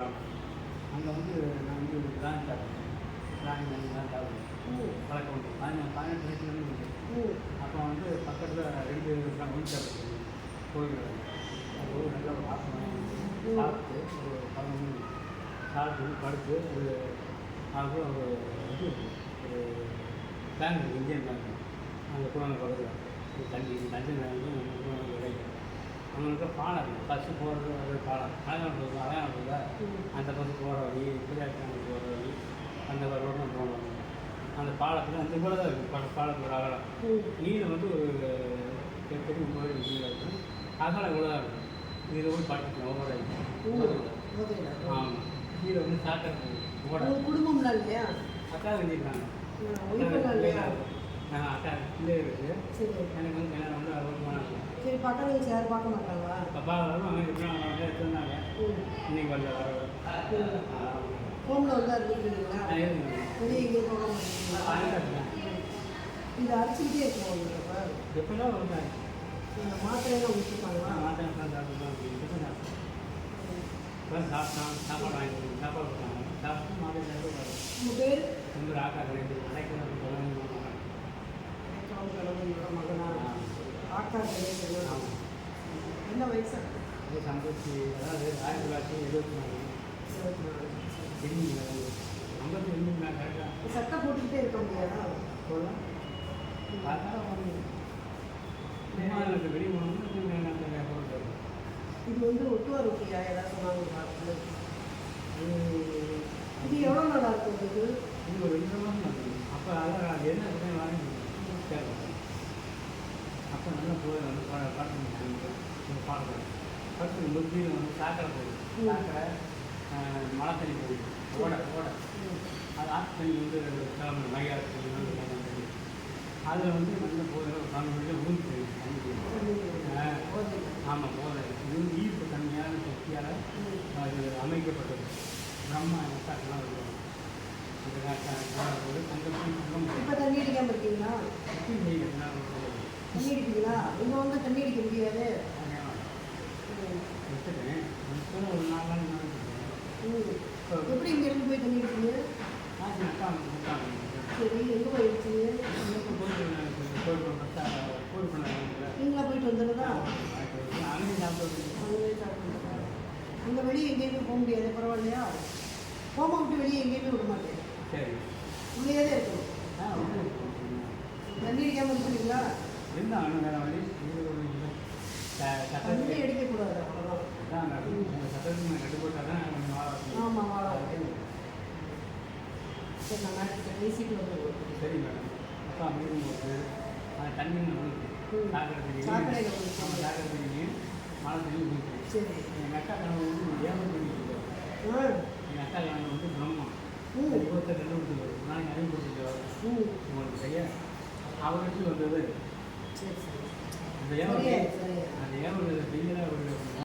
அங்கே வந்து நான் வந்து டிராயிங் சாப்பிட்டேன். டிராயிங் பண்ணி தான் சாப்பிடுவேன். பழக்கம் உண்டு. 18 வயசுலேருந்து உண்டு. அப்போ வந்து பக்கத்தில் 2 ஒயின் ஷாப் இருக்குது கோயில்கள். அது ஒரு நல்ல ஒரு சாப்பிட்டு ஒரு 11 மணி சாப்பிட்டு படுத்து ஒரு அது ஒரு இது இருக்குது, ஒரு பேங்க் இருக்குது, இந்தியன் பேங்க். அந்த குழந்தை பக்கத்தில் தண்ணி கிடைக்கும். அவங்களுக்கு பாலம் இருக்குது, பஸ்ஸு போகிறது ஒரு பாலம் அழகானது அழகானதுல அந்த பஸ்ஸு போகிற வழி பிள்ளையாட்டு போகிற வழி அந்த ரோடு போகணும். அந்த பாலத்தில் அந்த கூட தான் இருக்குது பாலத்தில் அகலம். நீளம் வந்து ஒரு 8 அடி 9 அடி நீளம் இருக்கும். அகலம் இவ்வளோ தான் இருக்கும். இதில் போய் படுத்துக்கலாம் ஒவ்வொரு. ஆமாம், கீழே வந்து சாக்கடை ஓட குடும்பம்லாம் இல்லையா? அக்கா வெஞ்சிருக்காங்க. அக்கா பிள்ளை இருக்குது. எனக்கு வந்து கல்யாணம் வந்து 60 போனாங்க. சரி, பக்கத்து வச்சு யாரும் பார்க்க மாட்டாங்களா? அப்பா வரும் அவங்க எடுத்துருந்தாங்க. இன்னைக்கு வரல வர ஹோமில் வந்து இருந்துருக்கீங்களா? வெளியே எங்கேயும் போக மாட்டீங்களா? இது அரைச்சிக்கிட்டே இருக்கும் உங்களுக்கு. எப்படின்னா வந்து மாத்திரையெல்லாம் கொடுத்துருப்பாங்களா? மாத்திரை சாப்பிட்டான், சாப்பாடு வாங்கி சாப்பாடு கொடுத்தாங்க. சாப்பிட்டு மாத்திரை உங்கள் பேர்? வந்து ஆக்கா கிடையாது அடைக்கணும் மகனா? ஆக்கா கிடையாது. ஆமாம், என்ன வயசு? அது சம்பத்தி, அதாவது 1974 52 நான் கரெக்டாக சட்டை போட்டுக்கிட்டே இருக்க முடியாதா? சொல்லலாம். பார்த்தா எனக்கு வெளியே போகணும்னு இது வந்து ஒட்டுவா ரொட்டியா ஏதாவது சொன்னாங்க? இது எவ்வளோ நல்லா இருக்கும்? இது ஒரு 2 மாதம் இருக்குது. அப்போ அதான் என்ன வாங்கி கேட்கலாம். அப்போ நல்லா போய் வந்து படத்து பாடுறேன். படத்துக்கு முந்தியில் வந்து சாக்கடை போகுது. சாக்கடை மழை தண்ணி போகுது. ஓட அது ஆற்று தண்ணி வந்து கிளம்பு மையாறு தண்ணி. அதில் வந்து நல்ல போதில் ஒரு 4 மணிக்கு ஊற்றி தண்ணி. ஆமாம், போதை இது வந்து ஈர்ப்பு தண்ணியான சக்தியால் அது அமைக்கப்பட்டது. பிரம்மா நட்டாக்கெல்லாம் இருக்கும். இப்போ தண்ணி அடிக்காமல் இருக்கீங்களா? தண்ணி அடிப்பீங்களா? இங்கே வந்து தண்ணி அடிக்க முடியாது. எடுத்துட்டேன் ஒரு 4 நாள் எப்படி இங்கேருந்து போய் தண்ணி அடிப்பீங்க? சரி, எங்கே போயிடுச்சு? நீங்களா போயிட்டு வந்துடுறதா? அங்கே சாப்பிட்டு அங்கே வெளியே எங்கேயுமே போக முடியாது. பரவாயில்லையா? போக விட்டு வெளியே எங்கேயுமே விட மாட்டேன். சரி, உள்ளே தான் இருக்கணும். தண்ணி அடிக்காமல் இருக்கிறீங்களா? இருந்தாங்க வேறு வழி. தண்ணி அடிக்கக்கூடாது, அவ்வளோதான். சட்டத்துக்கு கட்டுப்பட்டால் தான் ஆமாம், வாழ. சரி, நான் பேசிட்டு வந்து. சரி மேடம். அப்பா மீண்டும் போட்டு தண்ணி சாக்கடை தண்ணி மழை தண்ணி ஊற்றி. சரி, எங்கள் அக்கா கணவன் வந்து 7 பண்ணிட்டு எங்கள் அக்கா கணவன் வந்து பிரம்மம் 22 கொடுத்துருவாரு. நாளைக்கு 5 கொடுத்துருவாரு உங்களுக்கு செய்ய. அவர் வச்சு வந்தது சரி சரி. அந்த ஏவல், அந்த ஏவல் வெயிலாக ஒரு